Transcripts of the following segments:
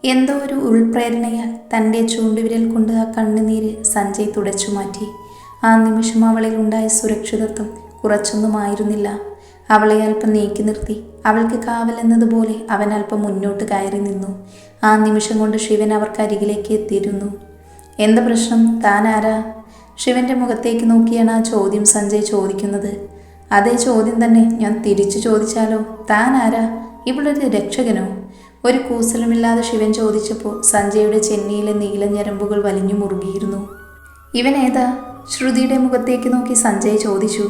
എന്തോ ഒരു ഉൾപ്രേരണയാൽ തൻ്റെ ചൂണ്ടുവിരൽ കൊണ്ട് ആ കണ്ണുനീര് സഞ്ജയ് തുടച്ചു മാറ്റി. ആ നിമിഷം അവളിൽ ഉണ്ടായ സുരക്ഷിതത്വം കുറച്ചൊന്നുമായിരുന്നില്ല. അവളെ അല്പം നീക്കി നിർത്തി അവൾക്ക് കാവലെന്നതുപോലെ അവൻ അല്പം മുന്നോട്ട് കയറി നിന്നു. ആ നിമിഷം കൊണ്ട് ശിവൻ അവർക്കരികിലേക്ക് എത്തിയിരുന്നു. എന്താ പ്രശ്നം? താൻ ആരാ? ശിവന്റെ മുഖത്തേക്ക് നോക്കിയാണ് ആ ചോദ്യം സഞ്ജയ് ചോദിക്കുന്നത്. അതേ ചോദ്യം തന്നെ ഞാൻ തിരിച്ചു ചോദിച്ചാലോ? താൻ ആരാ? ഇവളൊരു രക്ഷകനോ? ഒരു കൂസലുമില്ലാതെ ശിവൻ ചോദിച്ചപ്പോൾ സഞ്ജയുടെ ചെന്നിയിലെ നീല ഞരമ്പുകൾ വലിഞ്ഞു മുറുകിയിരുന്നു. ഇവൻ ഏതാ? ശ്രുതിയുടെ മുഖത്തേക്ക് നോക്കി സഞ്ജയ് ചോദിച്ചു.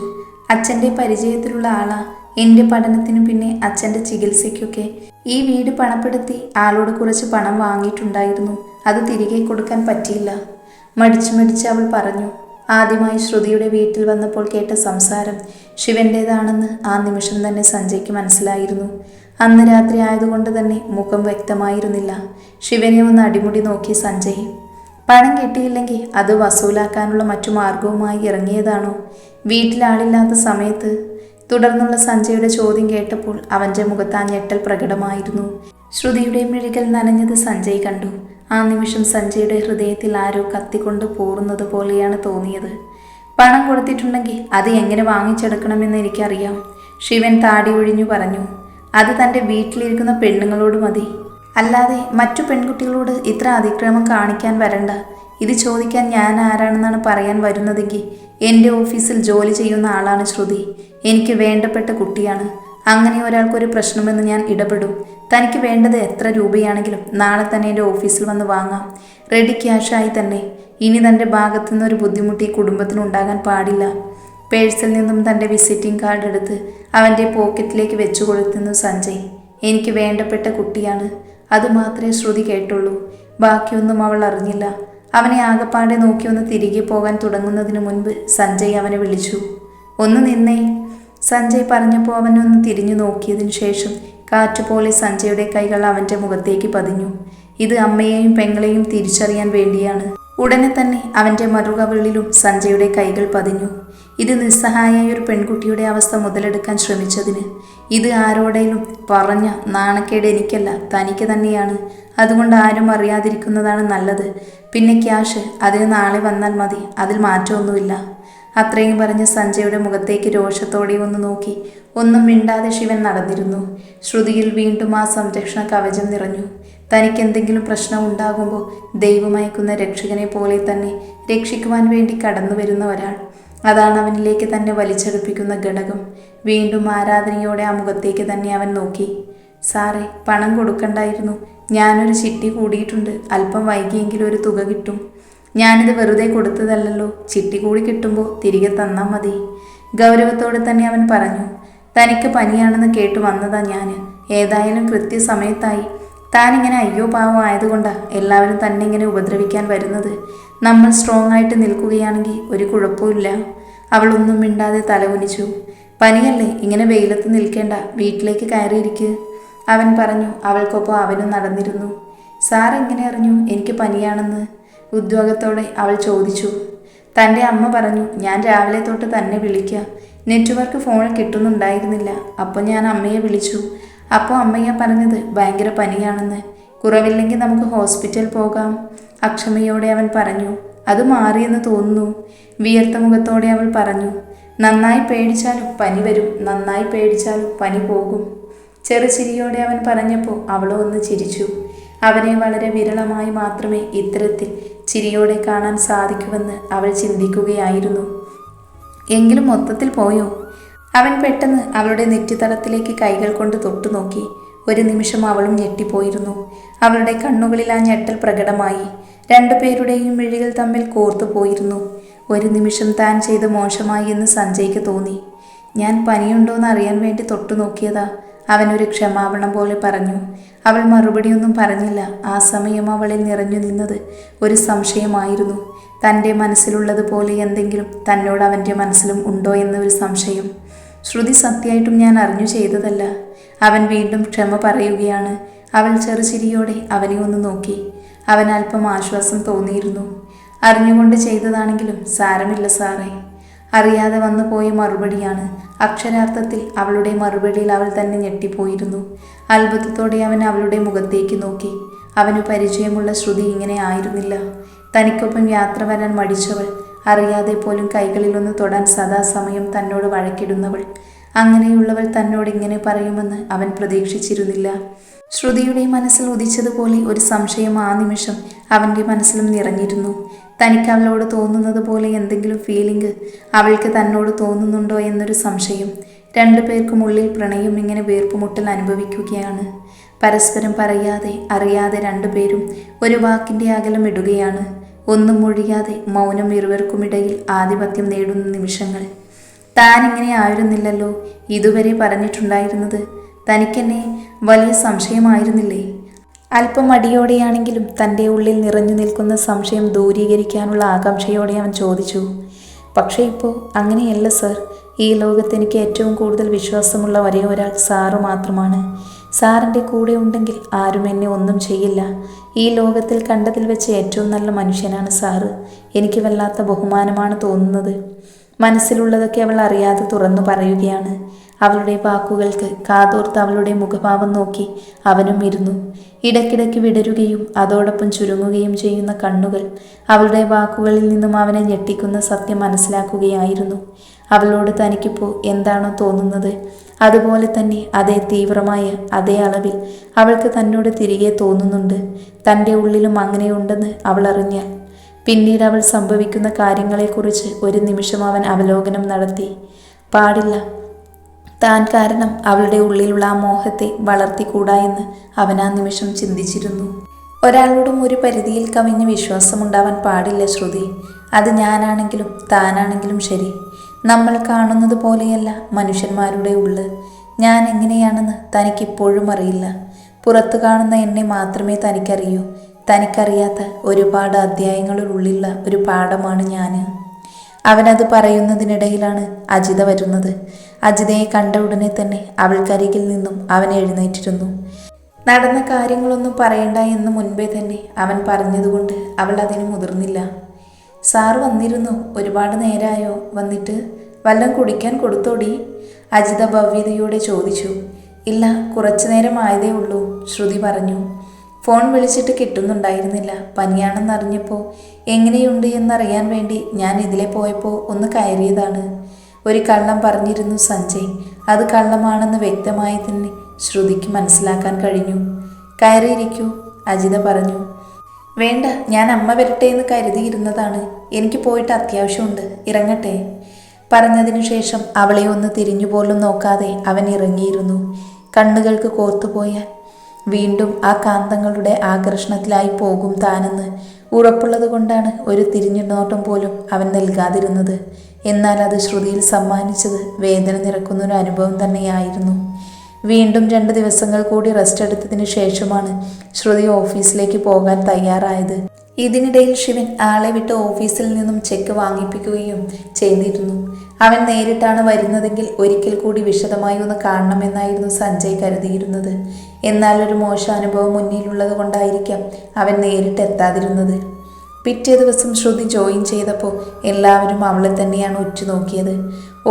അച്ഛൻ്റെ പരിചയത്തിലുള്ള ആളാ. എൻ്റെ പഠനത്തിനും പിന്നെ അച്ഛൻ്റെ ചികിത്സയ്ക്കൊക്കെ ഈ വീട് പണപ്പെടുത്തി ആളോട് കുറച്ച് പണം വാങ്ങിയിട്ടുണ്ടായിരുന്നു. അത് തിരികെ കൊടുക്കാൻ പറ്റിയില്ല. മടിച്ച് അവൾ പറഞ്ഞു. ആദ്യമായി ശ്രുതിയുടെ വീട്ടിൽ വന്നപ്പോൾ കേട്ട സംസാരം ശിവൻ്റേതാണെന്ന് ആ നിമിഷം തന്നെ സഞ്ജയ്ക്ക് മനസ്സിലായിരുന്നു. അന്ന് രാത്രി ആയതുകൊണ്ട് തന്നെ മുഖം വ്യക്തമായിരുന്നില്ല. ശിവനെ ഒന്ന് അടിമുടി നോക്കി സഞ്ജയ്. പണം കിട്ടിയില്ലെങ്കിൽ അത് വസൂലാക്കാനുള്ള മറ്റു മാർഗവുമായി ഇറങ്ങിയതാണോ? വീട്ടിലാളില്ലാത്ത സമയത്ത്? തുടർന്നുള്ള സഞ്ജയുടെ ചോദ്യം കേട്ടപ്പോൾ അവൻ്റെ മുഖത്ത് ആ ഞെട്ടൽ പ്രകടമായിരുന്നു. ശ്രുതിയുടെ മിഴികൾ നനഞ്ഞത് സഞ്ജയ് കണ്ടു. ആ നിമിഷം സഞ്ജയുടെ ഹൃദയത്തിൽ ആരോ കത്തിക്കൊണ്ട് പോറുന്നത് പോലെയാണ് തോന്നിയത്. പണം കൊടുത്തിട്ടുണ്ടെങ്കിൽ അത് എങ്ങനെ വാങ്ങിച്ചെടുക്കണമെന്ന് എനിക്കറിയാം. ശിവൻ താടി ഒഴിഞ്ഞു പറഞ്ഞു. അത് തൻ്റെ വീട്ടിലിരിക്കുന്ന പെണ്ണുങ്ങളോട് മതി, അല്ലാതെ മറ്റു പെൺകുട്ടികളോട് ഇത്ര അതിക്രമം കാണിക്കാൻ വരണ്ട. ഇത് ചോദിക്കാൻ ഞാൻ ആരാണെന്നാണ് പറയാൻ വരുന്നതെങ്കിൽ എൻ്റെ ഓഫീസിൽ ജോലി ചെയ്യുന്ന ആളാണ് ശ്രുതി. എനിക്ക് വേണ്ടപ്പെട്ട കുട്ടിയാണ്. അങ്ങനെ ഒരാൾക്കൊരു പ്രശ്നമെന്ന് ഞാൻ ഇടപെടും. തനിക്ക് വേണ്ടത് എത്ര രൂപയാണെങ്കിലും നാളെ തന്നെ എൻ്റെ ഓഫീസിൽ വന്ന് വാങ്ങാം. റെഡി ക്യാഷായി തന്നെ. ഇനി തൻ്റെ ഭാഗത്തു നിന്നൊരു ബുദ്ധിമുട്ട് ഈ കുടുംബത്തിനുണ്ടാകാൻ പാടില്ല. പേഴ്സിൽ നിന്നും തൻ്റെ വിസിറ്റിംഗ് കാർഡ് എടുത്ത് അവൻ്റെ പോക്കറ്റിലേക്ക് വെച്ചു കൊടുത്തിരുന്നു സഞ്ജയ്. എനിക്ക് വേണ്ടപ്പെട്ട കുട്ടിയാണ്. അതുമാത്രമേ ശ്രുതി കേട്ടുള്ളൂ. ബാക്കിയൊന്നും അവൾ അറിഞ്ഞില്ല. അവനെ ആകപ്പാടെ നോക്കി ഒന്ന് തിരികെ പോകാൻ തുടങ്ങുന്നതിന് മുൻപ് സഞ്ജയ് അവനെ വിളിച്ചു. ഒന്ന് നിന്നേ. സഞ്ജയ് പറഞ്ഞപ്പോൾ അവനൊന്ന് തിരിഞ്ഞു നോക്കിയതിനു ശേഷം കാറ്റുപോലെ സഞ്ജയുടെ കൈകൾ അവൻ്റെ മുഖത്തേക്ക് പതിഞ്ഞു. ഇത് അമ്മയെയും പെങ്ങളെയും തിരിച്ചറിയാൻ വേണ്ടിയാണ്. ഉടനെ തന്നെ അവൻ്റെ മറുകവിളിലും സഞ്ജയുടെ കൈകൾ പതിഞ്ഞു. ഇത് നിസ്സഹായായ ഒരു പെൺകുട്ടിയുടെ അവസ്ഥ മുതലെടുക്കാൻ ശ്രമിച്ചതിന്. ഇത് ആരോടേലും പറഞ്ഞ നാണക്കേട് എനിക്കല്ല, തനിക്ക് തന്നെയാണ്. അതുകൊണ്ട് ആരും അറിയാതിരിക്കുന്നതാണ് നല്ലത്. പിന്നെ ക്യാഷ് അതിന് നാളെ വന്നാൽ മതി, അതിൽ മാറ്റമൊന്നുമില്ല. അത്രയും പറഞ്ഞ് സഞ്ജയുടെ മുഖത്തേക്ക് രോഷത്തോടെ ഒന്ന് നോക്കി ഒന്നും മിണ്ടാതെ ശിവൻ നടന്നിരുന്നു. ശ്രുതിയിൽ വീണ്ടും ആ സംരക്ഷണ കവചം നിറഞ്ഞു. തനിക്കെന്തെങ്കിലും പ്രശ്നം ഉണ്ടാകുമ്പോൾ ദൈവമയക്കുന്ന രക്ഷകനെ പോലെ തന്നെ രക്ഷിക്കുവാൻ വേണ്ടി കടന്നു വരുന്ന ഒരാൾ. അതാണ് അവനിലേക്ക് തന്നെ വലിച്ചെടുപ്പിക്കുന്ന ഘടകം. വീണ്ടും ആരാധനയോടെ ആ മുഖത്തേക്ക് തന്നെ അവൻ നോക്കി. സാറേ, പണം കൊടുക്കണ്ടായിരുന്നു. ഞാനൊരു ചിട്ടി കൂടിയിട്ടുണ്ട്. അല്പം വൈകിയെങ്കിലും ഒരു തുക കിട്ടും. ഞാനിത് വെറുതെ കൊടുത്തതല്ലല്ലോ. ചിട്ടി കൂടി കിട്ടുമ്പോൾ തിരികെ തന്നാൽ മതി. ഗൗരവത്തോടെ തന്നെ അവൻ പറഞ്ഞു. തനിക്ക് പനിയാണെന്ന് കേട്ടു വന്നതാ ഞാൻ. ഏതായാലും കൃത്യസമയത്തായി. താനിങ്ങനെ അയ്യോ പാവം ആയതുകൊണ്ടാണ് എല്ലാവരും തന്നെ ഇങ്ങനെ ഉപദ്രവിക്കാൻ വരുന്നത്. നമ്മൾ സ്ട്രോങ് ആയിട്ട് നിൽക്കുകയാണെങ്കിൽ ഒരു കുഴപ്പമില്ല. അവളൊന്നും മിണ്ടാതെ തലകുനിച്ചു. പനിയല്ലേ, ഇങ്ങനെ വെയിലത്ത് നിൽക്കേണ്ട, വീട്ടിലേക്ക് കയറിയിരിക്കുക, അവൻ പറഞ്ഞു. അവൾക്കൊപ്പം അവനും നടന്നിരുന്നു. സാർ എങ്ങനെ അറിഞ്ഞു എനിക്ക് പനിയാണെന്ന്? ഉദ്യോഗത്തോടെ അവൾ ചോദിച്ചു. തൻ്റെ അമ്മ പറഞ്ഞു. ഞാൻ രാവിലെ തൊട്ട് തന്നെ വിളിക്കുക. നെറ്റ്വർക്ക് ഫോണിൽ കിട്ടുന്നുണ്ടായിരുന്നില്ല. അപ്പോൾ ഞാൻ അമ്മയെ വിളിച്ചു. അപ്പോൾ അമ്മയ്യ പറഞ്ഞത് ഭയങ്കര പനിയാണെന്ന്. കുറവില്ലെങ്കിൽ നമുക്ക് ഹോസ്പിറ്റൽ പോകാം, അക്ഷമയോടെ അവൻ പറഞ്ഞു. അത് മാറിയെന്ന് തോന്നുന്നു, വിയർത്ത മുഖത്തോടെ അവൾ പറഞ്ഞു. നന്നായി പേടിച്ചാലും പനി വരും, നന്നായി പേടിച്ചാലും പനി പോകും. ചെറുചിരിയോടെ അവൻ പറഞ്ഞപ്പോൾ അവളോ ഒന്ന് ചിരിച്ചു. അവനെ വളരെ വിരളമായി മാത്രമേ ഇത്തരത്തിൽ ചിരിയോടെ കാണാൻ സാധിക്കുമെന്ന് അവൾ ചിന്തിക്കുകയായിരുന്നു. എങ്കിലും മൊത്തത്തിൽ പോയോ? അവൻ പെട്ടെന്ന് അവളുടെ നെറ്റിത്തടത്തിലേക്ക് കൈകൾ കൊണ്ട് തൊട്ടു നോക്കി. ഒരു നിമിഷം അവളും ഞെട്ടിപ്പോയിരുന്നു. അവളുടെ കണ്ണുകളിൽ ആ ഞെട്ടൽ പ്രകടമായി. രണ്ടുപേരുടെയും മിഴികൾ തമ്മിൽ കോർത്തു പോയിരുന്നു. ഒരു നിമിഷം താൻ ചെയ്ത് മോശമായി എന്ന് സഞ്ജയ്ക്ക് തോന്നി. ഞാൻ പനിയുണ്ടോയെന്ന് അറിയാൻ വേണ്ടി തൊട്ടു നോക്കിയതാ, അവനൊരു ക്ഷമാപണം പോലെ പറഞ്ഞു. അവൾ മറുപടിയൊന്നും പറഞ്ഞില്ല. ആ സമയം അവളിൽ നിറഞ്ഞു നിന്നത് ഒരു സംശയമായിരുന്നു. തൻ്റെ മനസ്സിലുള്ളതുപോലെ എന്തെങ്കിലും തന്നോട് അവൻ്റെ മനസ്സിലും ഉണ്ടോ എന്നൊരു സംശയം. ശ്രുതി സത്യമായിട്ടും ഞാൻ അറിഞ്ഞു ചെയ്തതല്ല. അവൻ വീണ്ടും ക്ഷമ പറയുകയാണ്. അവൾ ചെറുചിരിയോടെ അവനെ ഒന്ന് നോക്കി. അവൻ അല്പം ആശ്വാസം തോന്നിയിരുന്നു. അറിഞ്ഞുകൊണ്ട് ചെയ്തതാണെങ്കിലും സാരമില്ല സാറേ. അറിയാതെ വന്നു പോയ മറുപടിയാണ്. അക്ഷരാർത്ഥത്തിൽ അവളുടെ മറുപടിയിൽ അവൾ തന്നെ ഞെട്ടിപ്പോയിരുന്നു. അത്ഭുതത്തോടെ അവൻ അവളുടെ മുഖത്തേക്ക് നോക്കി. അവന് പരിചയമുള്ള ശ്രുതി ഇങ്ങനെ ആയിരുന്നില്ല. തനിക്കൊപ്പം യാത്ര വരാൻ മടിച്ചവൾ, അറിയാതെ പോലും കൈകളിലൊന്ന് തൊടാൻ സദാസമയം തന്നോട് വഴക്കിടുന്നവൾ, അങ്ങനെയുള്ളവൾ തന്നോട് ഇങ്ങനെ പറയുമെന്ന് അവൻ പ്രതീക്ഷിച്ചിരുന്നില്ല. ശ്രുതിയുടെ മനസ്സിൽ ഉദിച്ചതുപോലെ ഒരു സംശയം ആ നിമിഷം അവൻ്റെ മനസ്സിലും നിറഞ്ഞിരുന്നു. തനിക്ക് അവളോട് തോന്നുന്നത് പോലെ എന്തെങ്കിലും ഫീലിംഗ് അവൾക്ക് തന്നോട് തോന്നുന്നുണ്ടോ എന്നൊരു സംശയം. രണ്ടുപേർക്കും ഉള്ളിൽ പ്രണയം ഇങ്ങനെ വീർപ്പുമുട്ടൽ അനുഭവിക്കുകയാണ്. പരസ്പരം പറയാതെ അറിയാതെ രണ്ടുപേരും ഒരു വാക്കിൻ്റെ അകലം ഇടുകയാണ്. ഒന്നും മൊഴിയാതെ മൗനം ഇരുവർക്കുമിടയിൽ ആധിപത്യം നേടുന്ന നിമിഷങ്ങൾ. താൻ ഇങ്ങനെ ആയിരുന്നില്ലല്ലോ ഇതുവരെ പറഞ്ഞിട്ടുണ്ടായിരുന്നത്. തനിക്കെന്നെ വലിയ സംശയമായിരുന്നില്ലേ? അല്പം മടിയോടെയാണെങ്കിലും തൻ്റെ ഉള്ളിൽ നിറഞ്ഞു നിൽക്കുന്ന സംശയം ദൂരീകരിക്കാനുള്ള ആകാംക്ഷയോടെ അവൻ ചോദിച്ചു. പക്ഷേ ഇപ്പോൾ അങ്ങനെയല്ല സർ. ഈ ലോകത്ത് എനിക്ക് ഏറ്റവും കൂടുതൽ വിശ്വാസമുള്ള ഒരേ ഒരാൾ സാറ് മാത്രമാണ്. സാറിൻ്റെ കൂടെ ഉണ്ടെങ്കിൽ ആരും എന്നെ ഒന്നും ചെയ്യില്ല. ഈ ലോകത്തിൽ കണ്ടതിൽ വെച്ച് ഏറ്റവും നല്ല മനുഷ്യനാണ് സാറ്. എനിക്ക് വല്ലാത്ത ബഹുമാനമാണ് തോന്നുന്നത്. മനസ്സിലുള്ളതൊക്കെ അവൾ അറിയാതെ തുറന്നു പറയുകയാണ്. അവളുടെ വാക്കുകൾക്ക് കാതോർത്ത് അവളുടെ മുഖഭാവം നോക്കി അവനും ഇരുന്നു. ഇടയ്ക്കിടയ്ക്ക് വിടരുകയും അതോടൊപ്പം ചുരുങ്ങുകയും ചെയ്യുന്ന കണ്ണുകൾ അവളുടെ വാക്കുകളിൽ നിന്നും അവനെ ഞെട്ടിക്കുന്ന സത്യം മനസ്സിലാക്കുകയായിരുന്നു. അവളോട് തനിക്കിപ്പോൾ എന്താണോ തോന്നുന്നത് അതുപോലെ തന്നെ അതേ തീവ്രമായ അതേ അളവിൽ അവൾക്ക് തന്നോട് തിരികെ തോന്നുന്നുണ്ട്. തൻ്റെ ഉള്ളിലും അങ്ങനെയുണ്ടെന്ന് അവൾ അറിഞ്ഞാൽ പിന്നീട് അവൾ സംഭവിക്കുന്ന കാര്യങ്ങളെക്കുറിച്ച് ഒരു നിമിഷം അവൻ അവലോകനം നടത്തി. പാടില്ല, താൻ കാരണം അവളുടെ ഉള്ളിലുള്ള ആ മോഹത്തെ വളർത്തിക്കൂടാ എന്ന് അവൻ ആ നിമിഷം ചിന്തിച്ചിരുന്നു. ഒരാളോടും ഒരു പരിധിയിൽ കവിഞ്ഞ് വിശ്വാസമുണ്ടാവാൻ പാടില്ല ശ്രുതി. അത് ഞാനാണെങ്കിലും താനാണെങ്കിലും ശരി. നമ്മൾ കാണുന്നത് പോലെയല്ല മനുഷ്യന്മാരുടെ ഉള്ള്. ഞാൻ എങ്ങനെയാണെന്ന് തനിക്കിപ്പോഴും അറിയില്ല. പുറത്തു കാണുന്ന എന്നെ മാത്രമേ തനിക്കറിയൂ. തനിക്കറിയാത്ത ഒരുപാട് അധ്യായങ്ങളുള്ളിലുള്ള ഒരു പാഠമാണ് ഞാൻ. അവനത് പറയുന്നതിനിടയിലാണ് അജിത വരുന്നത്. അജിതയെ കണ്ട ഉടനെ തന്നെ അവൾക്കരികിൽ നിന്നും അവൻ എഴുന്നേറ്റിരുന്നു. നടന്ന കാര്യങ്ങളൊന്നും പറയണ്ട എന്ന് മുൻപേ തന്നെ അവൻ പറഞ്ഞതുകൊണ്ട് അവൾ അതിന് മുതിർന്നില്ല. സാറ് വന്നിരുന്നു. ഒരുപാട് നേരമായോ വന്നിട്ട്? വല്ലതും കുടിക്കാൻ കൊടുത്തോടി? അജിത ഭവ്യതയോടെ ചോദിച്ചു. ഇല്ല, കുറച്ചു നേരം ആയതേ ഉള്ളൂ, ശ്രുതി പറഞ്ഞു. ഫോൺ വിളിച്ചിട്ട് കിട്ടുന്നുണ്ടായിരുന്നില്ല. പനിയാണെന്നറിഞ്ഞപ്പോൾ എങ്ങനെയുണ്ട് എന്നറിയാൻ വേണ്ടി ഞാൻ ഇതിലെ പോയപ്പോൾ ഒന്ന് കയറിയതാണ്. ഒരു കള്ളം പറഞ്ഞിരുന്നു സഞ്ജയ്. അത് കള്ളമാണെന്ന് വ്യക്തമായി തന്നെ ശ്രുതിക്ക് മനസ്സിലാക്കാൻ കഴിഞ്ഞു. കയറിയിരിക്കൂ, അജിത പറഞ്ഞു. വേണ്ട, ഞാൻ അമ്മ വരട്ടെ എന്ന് കരുതിയിരുന്നതാണ്. എനിക്ക് പോയിട്ട് അത്യാവശ്യമുണ്ട്, ഇറങ്ങട്ടെ. പറഞ്ഞതിനു ശേഷം അവളെ ഒന്ന് തിരിഞ്ഞുപോലും നോക്കാതെ അവൻ ഇറങ്ങിയിരുന്നു. കണ്ണുകൾക്ക് കോർത്തുപോയാൽ വീണ്ടും ആ കാന്തങ്ങളുടെ ആകർഷണത്തിലായി പോകും താനെന്ന് ഉറപ്പുള്ളത് കൊണ്ടാണ് ഒരു തിരിഞ്ഞു നോട്ടം പോലും അവൻ നൽകാതിരുന്നത്. എന്നാൽ അത് ശ്രുതിയിൽ സമ്മാനിച്ചത് വേദന നിറക്കുന്നൊരു അനുഭവം തന്നെയായിരുന്നു. വീണ്ടും 2 ദിവസങ്ങൾ കൂടി റെസ്റ്റ് എടുത്തതിന് ശേഷമാണ് ശ്രുതി ഓഫീസിലേക്ക് പോകാൻ തയ്യാറായത്. ഇതിനിടയിൽ ശിവൻ ആളെ വിട്ട് ഓഫീസിൽ നിന്നും ചെക്ക് വാങ്ങിപ്പിക്കുകയും ചെയ്തിരുന്നു. അവൻ നേരിട്ടാണ് വരുന്നതെങ്കിൽ ഒരിക്കൽ കൂടി വിശദമായി ഒന്ന് കാണണമെന്നായിരുന്നു സഞ്ജയ് കരുതിയിരുന്നത്. എന്നാൽ ഒരു മോശം അനുഭവം മുന്നിലുള്ളത് കൊണ്ടായിരിക്കാം അവൻ നേരിട്ട് എത്താതിരുന്നത്. പിറ്റേ ദിവസം ശ്രുതി ജോയിൻ ചെയ്തപ്പോൾ എല്ലാവരും അവളെ തന്നെയാണ് ഉറ്റുനോക്കിയത്.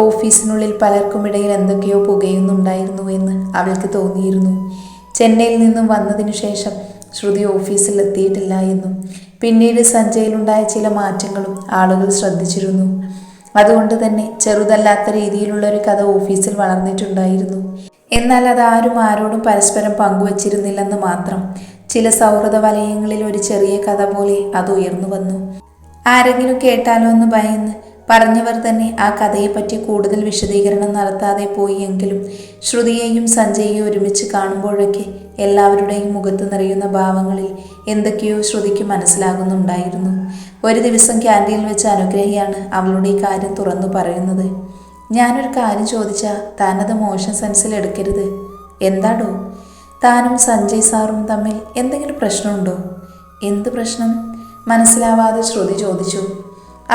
ഓഫീസിനുള്ളിൽ പലർക്കുമിടയിൽ എന്തൊക്കെയോ പുകയുന്നുണ്ടായിരുന്നു എന്ന് അവൾക്ക് തോന്നിയിരുന്നു. ചെന്നൈയിൽ നിന്നും വന്നതിനു ശേഷം ശ്രുതി ഓഫീസിൽ എത്തിയിട്ടില്ല എന്നും പിന്നീട് സഞ്ജയിലുണ്ടായ ചില മാറ്റങ്ങളും ആളുകൾ ശ്രദ്ധിച്ചിരുന്നു. അതുകൊണ്ട് തന്നെ ചെറുതല്ലാത്ത രീതിയിലുള്ള ഒരു കഥ ഓഫീസിൽ വളർന്നിട്ടുണ്ടായിരുന്നു. എന്നാൽ അതാരും ആരോടും പരസ്പരം പങ്കുവച്ചിരുന്നില്ലെന്ന് മാത്രം. ചില സൗഹൃദ വലയങ്ങളിൽ ഒരു ചെറിയ കഥ പോലെ അത് ഉയർന്നു വന്നു. ആരെങ്കിലും കേട്ടാലോ എന്ന് ഭയന്ന് പറഞ്ഞവർ തന്നെ ആ കഥയെപ്പറ്റി കൂടുതൽ വിശദീകരണം നടത്താതെ പോയി. എങ്കിലും ശ്രുതിയെയും സഞ്ജയെയും ഒരുമിച്ച് കാണുമ്പോഴൊക്കെ എല്ലാവരുടെയും മുഖത്ത് നിറയുന്ന ഭാവങ്ങളിൽ എന്തൊക്കെയോ ശ്രുതിക്ക് മനസ്സിലാകുന്നുണ്ടായിരുന്നു. ഒരു ദിവസം ക്യാൻറ്റീനിൽ വെച്ച് അനുഗ്രഹിയാണ് അവളുടെ ഈ കാര്യം തുറന്നു പറയുന്നത്. ഞാനൊരു കാര്യം ചോദിച്ചാൽ താനത് മോശം സെൻസിൽ എടുക്കരുത്. എന്താടോ? താനും സഞ്ജയ് സാറും തമ്മിൽ എന്തെങ്കിലും പ്രശ്നമുണ്ടോ? എന്ത് പ്രശ്നം? മനസ്സിലാവാതെ ശ്രുതി ചോദിച്ചു.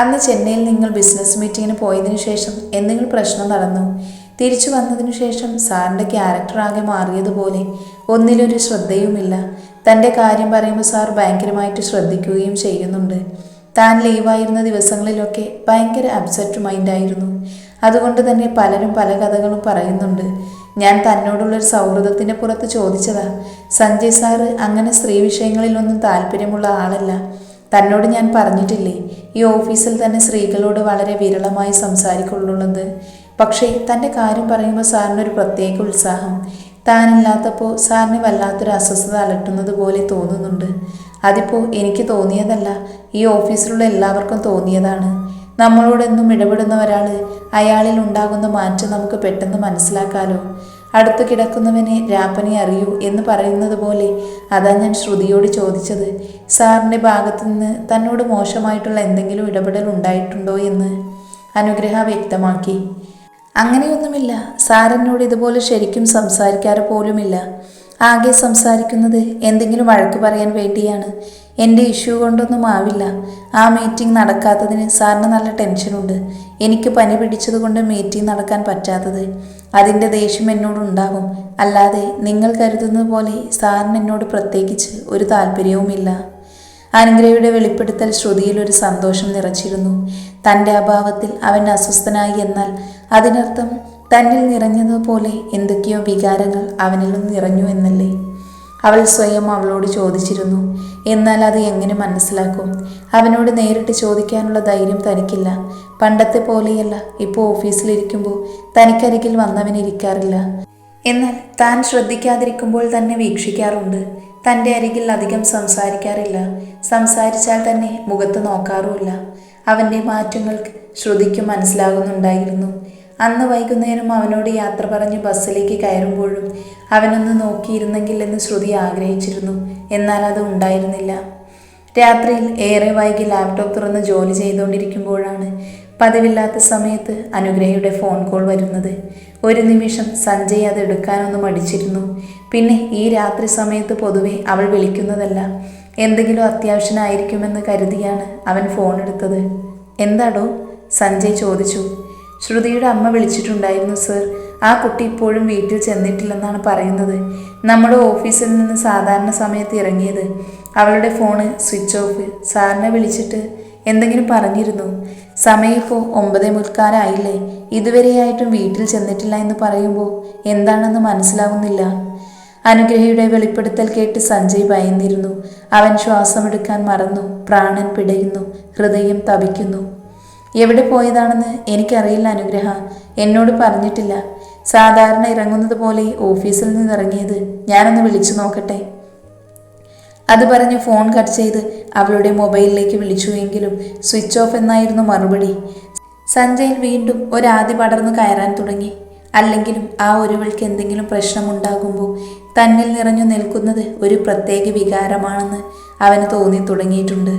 അന്ന് ചെന്നൈയിൽ നിങ്ങൾ ബിസിനസ് മീറ്റിങ്ങിന് പോയതിനു ശേഷം എന്തെങ്കിലും പ്രശ്നം നടന്നു? തിരിച്ചു വന്നതിനു ശേഷം സാറിൻ്റെ ക്യാരക്ടർ ആകെ മാറിയതുപോലെ. ഒന്നിലൊരു ശ്രദ്ധയുമില്ല. തൻ്റെ കാര്യം പറയുമ്പോൾ സാർ ഭയങ്കരമായിട്ട് ശ്രദ്ധിക്കുകയും ചെയ്യുന്നുണ്ട്. താൻ ലീവായിരുന്ന ദിവസങ്ങളിലൊക്കെ ഭയങ്കര അപ്സെറ്റ് മൈൻഡായിരുന്നു. അതുകൊണ്ട് തന്നെ പലരും പല കഥകളും പറയുന്നുണ്ട്. ഞാൻ തന്നോടുള്ളൊരു സൗഹൃദത്തിൻ്റെ പുറത്ത് ചോദിച്ചതാ. സഞ്ജയ് സാറ് അങ്ങനെ സ്ത്രീ വിഷയങ്ങളിലൊന്നും താല്പര്യമുള്ള ആളല്ല. തന്നോട് ഞാൻ പറഞ്ഞിട്ടില്ലേ, ഈ ഓഫീസിൽ തന്നെ സ്ത്രീകളോട് വളരെ വിരളമായി സംസാരിക്കുള്ളുള്ളത്. പക്ഷേ തൻ്റെ കാര്യം പറയുമ്പോൾ സാറിനൊരു പ്രത്യേക ഉത്സാഹം. താനില്ലാത്തപ്പോൾ സാറിന് വല്ലാത്തൊരു അസ്വസ്ഥത അലട്ടുന്നത് പോലെ തോന്നുന്നുണ്ട്. അതിപ്പോൾ എനിക്ക് തോന്നിയതല്ല, ഈ ഓഫീസിലുള്ള എല്ലാവർക്കും തോന്നിയതാണ്. നമ്മളോടെന്നും ഇടപെടുന്ന ഒരാൾ, അയാളിൽ ഉണ്ടാകുന്ന മാറ്റം നമുക്ക് പെട്ടെന്ന് മനസ്സിലാക്കാലോ. അടുത്ത് കിടക്കുന്നവനെ രാപ്പനെ അറിയൂ എന്ന് പറയുന്നത് പോലെ. അതാ ഞാൻ ശ്രുതിയോട് ചോദിച്ചത്, സാറിൻ്റെ ഭാഗത്തു നിന്ന് തന്നോട് മോശമായിട്ടുള്ള എന്തെങ്കിലും ഇടപെടൽ ഉണ്ടായിട്ടുണ്ടോ എന്ന്. അനുഗ്രഹ വ്യക്തമാക്കി. അങ്ങനെയൊന്നുമില്ല. സാറിനോട് ഇതുപോലെ ശരിക്കും സംസാരിക്കാറ് പോലുമില്ല. ആകെ സംസാരിക്കുന്നത് എന്തെങ്കിലും വഴക്ക് പറയാൻ വേണ്ടിയാണ്. എൻ്റെ ഇഷ്യൂ കൊണ്ടൊന്നും ആവില്ല. ആ മീറ്റിംഗ് നടക്കാത്തതിന് സാറിന് നല്ല ടെൻഷനുണ്ട്. എനിക്ക് പനി പിടിച്ചതുകൊണ്ട് മീറ്റിംഗ് നടക്കാൻ പറ്റാത്തത്. അതിൻ്റെ ദേഷ്യം എന്നോടുണ്ടാകും. അല്ലാതെ നിങ്ങൾ കരുതുന്നത് പോലെ സാറിന് എന്നോട് പ്രത്യേകിച്ച് ഒരു താല്പര്യവുമില്ല. അനുഗ്രഹയുടെ വെളിപ്പെടുത്തൽ ശ്രുതിയിൽ ഒരു സന്തോഷം നിറച്ചിരുന്നു. തൻ്റെ അഭാവത്തിൽ അവൻ അസ്വസ്ഥനായി എന്നാൽ അതിനർത്ഥം തന്നിൽ നിറഞ്ഞതുപോലെ എന്തൊക്കെയോ വികാരങ്ങൾ അവനിലും നിറഞ്ഞു എന്നല്ലേ. അവൾ സ്വയം അവളോട് ചോദിച്ചിരുന്നു. എന്നാൽ അത് എങ്ങനെ മനസ്സിലാക്കും? അവനോട് നേരിട്ട് ചോദിക്കാനുള്ള ധൈര്യം തനിക്കില്ല. പണ്ടത്തെ പോലെയല്ല. ഇപ്പോൾ ഓഫീസിലിരിക്കുമ്പോൾ തനിക്കരികിൽ വന്നവനിരിക്കാറില്ല. എന്നാൽ താൻ ശ്രദ്ധിക്കാതിരിക്കുമ്പോൾ തന്നെ വീക്ഷിക്കാറുണ്ട്. തൻ്റെ അരികിൽ അധികം സംസാരിക്കാറില്ല. സംസാരിച്ചാൽ തന്നെ മുഖത്ത് നോക്കാറുമില്ല. അവൻ്റെ മാറ്റങ്ങൾക്ക് ശ്രുതിക്ക് മനസ്സിലാകുന്നുണ്ടായിരുന്നു. അന്ന് വൈകുന്നേരം അവനോട് യാത്ര പറഞ്ഞ് ബസ്സിലേക്ക് കയറുമ്പോഴും അവനൊന്ന് നോക്കിയിരുന്നെങ്കിൽ എന്ന് ശ്രുതി ആഗ്രഹിച്ചിരുന്നു. എന്നാൽ അത് ഉണ്ടായിരുന്നില്ല. രാത്രിയിൽ ഏറെ വൈകി ലാപ്ടോപ്പ് തുറന്ന് ജോലി ചെയ്തുകൊണ്ടിരിക്കുമ്പോഴാണ് പതിവില്ലാത്ത സമയത്ത് അനുഗ്രഹയുടെ ഫോൺ കോൾ വരുന്നത്. ഒരു നിമിഷം സഞ്ജയ് അത് എടുക്കാനൊന്ന് മടിച്ചിരുന്നു. പിന്നെ ഈ രാത്രി സമയത്ത് പൊതുവെ അവൾ വിളിക്കുന്നതല്ല. എന്തെങ്കിലും അത്യാവശ്യമായിരിക്കുമെന്ന് കരുതിയാണ് അവൻ ഫോൺ എടുത്തത്. എന്താടോ? സഞ്ജയ് ചോദിച്ചു. ശ്രുതിയുടെ അമ്മ വിളിച്ചിട്ടുണ്ടായിരുന്നു സർ. ആ കുട്ടി ഇപ്പോഴും വീട്ടിൽ ചെന്നിട്ടില്ലെന്നാണ് പറയുന്നത്. നമ്മുടെ ഓഫീസിൽ നിന്ന് സാധാരണ സമയത്ത് ഇറങ്ങിയത്. അവളുടെ ഫോണ് സ്വിച്ച് ഓഫ്. സാറിനെ വിളിച്ചിട്ട് എന്തെങ്കിലും പറഞ്ഞിരുന്നു. സമയം ഇപ്പോൾ 9:45 ഇതുവരെയായിട്ടും വീട്ടിൽ ചെന്നിട്ടില്ല എന്ന് പറയുമ്പോൾ എന്താണെന്ന് മനസ്സിലാവുന്നില്ല. അനുഗ്രഹയുടെ വെളിപ്പെടുത്തൽ കേട്ട് സഞ്ജയ് ഭയന്നിരുന്നു. അവൻ ശ്വാസമെടുക്കാൻ മറന്നു. പ്രാണൻ പിടയുന്നു. ഹൃദയം തപിക്കുന്നു. എവിടെ പോയതാണെന്ന് എനിക്കറിയില്ല അനുഗ്രഹ. എന്നോട് പറഞ്ഞിട്ടില്ല. സാധാരണ ഇറങ്ങുന്നത് പോലെ ഓഫീസിൽ നിന്ന് ഇറങ്ങിയത്. ഞാനൊന്ന് വിളിച്ചു നോക്കട്ടെ. അത് പറഞ്ഞ് ഫോൺ കട്ട് ചെയ്ത് അവളുടെ മൊബൈലിലേക്ക് വിളിച്ചുവെങ്കിലും സ്വിച്ച് ഓഫ് എന്നായിരുന്നു മറുപടി. സഞ്ജയ് വീണ്ടും ഒരാദി പടർന്നു കയറാൻ തുടങ്ങി. അല്ലെങ്കിലും ആ ഒരുവൾക്ക് എന്തെങ്കിലും പ്രശ്നമുണ്ടാകുമ്പോൾ തന്നിൽ നിറഞ്ഞു നിൽക്കുന്നത് ഒരു പ്രത്യേക വികാരമാണെന്ന് അവന് തോന്നി തുടങ്ങിയിട്ടുണ്ട്.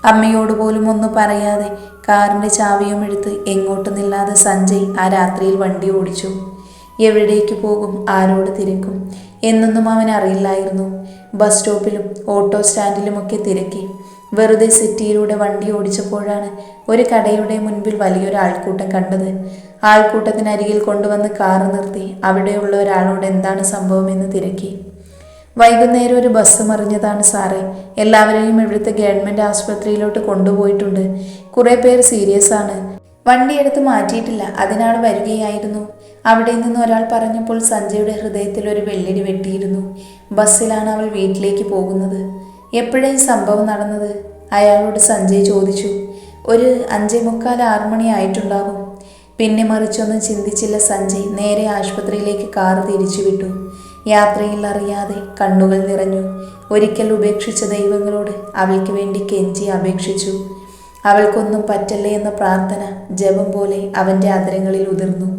അമ്മയോട് പോലും ഒന്നും പറയാതെ കാറിൻ്റെ ചാവിയും എടുത്ത് എങ്ങോട്ടുമില്ലാതെ സഞ്ജയ് ആ രാത്രിയിൽ വണ്ടി ഓടിച്ചു. എവിടേക്ക് പോകും, ആരോട് തിരക്കും എന്നൊന്നും അവനറിയില്ലായിരുന്നു. ബസ് സ്റ്റോപ്പിലും ഓട്ടോ സ്റ്റാൻഡിലുമൊക്കെ തിരക്കി. വെറുതെ സിറ്റിയിലൂടെ വണ്ടി ഓടിച്ചപ്പോഴാണ് ഒരു കടയുടെ മുൻപിൽ വലിയൊരു ആൾക്കൂട്ടം കണ്ടത്. ആൾക്കൂട്ടത്തിനരികിൽ കൊണ്ടുവന്ന് കാറ് നിർത്തി അവിടെയുള്ള ഒരാളോട് എന്താണ് സംഭവമെന്ന് തിരക്കി. വൈകുന്നേരം ഒരു ബസ് മറിഞ്ഞതാണ് സാറേ. എല്ലാവരെയും ഇവിടുത്തെ ഗവൺമെൻറ് ആശുപത്രിയിലോട്ട് കൊണ്ടുപോയിട്ടുണ്ട്. കുറേ പേർ സീരിയസ് ആണ്. വണ്ടിയെടുത്ത് മാറ്റിയിട്ടില്ല. അതിനാൾ വരികയായിരുന്നു. അവിടെ നിന്ന് ഒരാൾ പറഞ്ഞപ്പോൾ സഞ്ജയുടെ ഹൃദയത്തിൽ ഒരു വെള്ളരി വെട്ടിയിരുന്നു. ബസ്സിലാണ് അവൾ വീട്ടിലേക്ക് പോകുന്നത്. എപ്പോഴേ സംഭവം നടന്നത്? അയാളോട് സഞ്ജയ് ചോദിച്ചു. ഒരു 5:45 6 മണി ആയിട്ടുണ്ടാകും. പിന്നെ മറിച്ചൊന്നും ചിന്തിച്ചില്ല സഞ്ജയ്. നേരെ ആശുപത്രിയിലേക്ക് കാറ് തിരിച്ചുവിട്ടു. യാത്രയിൽ അറിയാതെ കണ്ണുകൾ നിറഞ്ഞു. ഒരിക്കൽ ഉപേക്ഷിച്ച ദൈവങ്ങളോട് അവൾക്ക് വേണ്ടി കെഞ്ചി അപേക്ഷിച്ചു. അവൾക്കൊന്നും പറ്റല്ലേ എന്ന പ്രാർത്ഥന ജപം പോലെ അവൻ്റെ അധരങ്ങളിൽ ഉതിർന്നു.